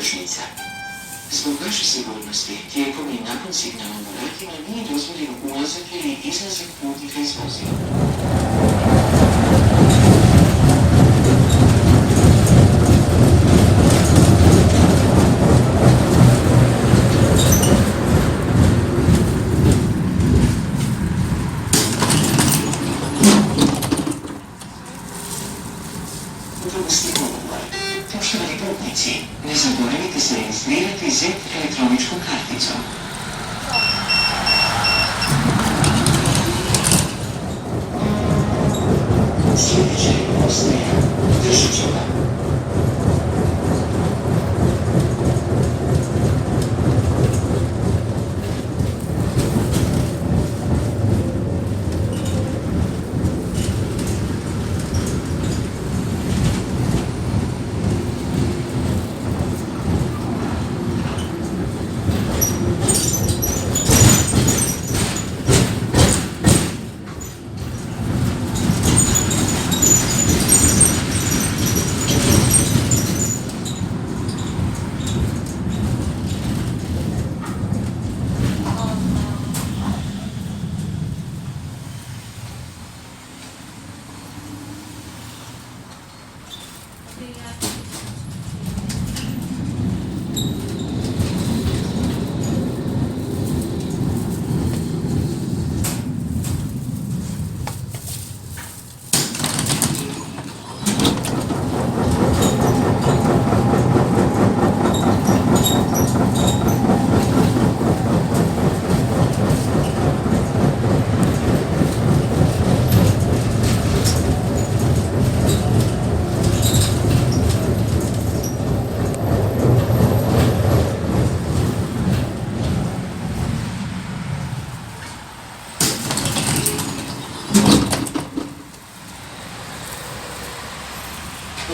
kršnica. Zbog vaše sigurnosti, tijekom i nakon signala na vratima nije dozvoljeno ulazak ili izlazak putnika iz vozila. Poštovani putnici, ne zaboravite se registrirati Z elektroničkom karticom. Sljedeća je postaja Držićeva.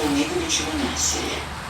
U Njegovićevo naselje.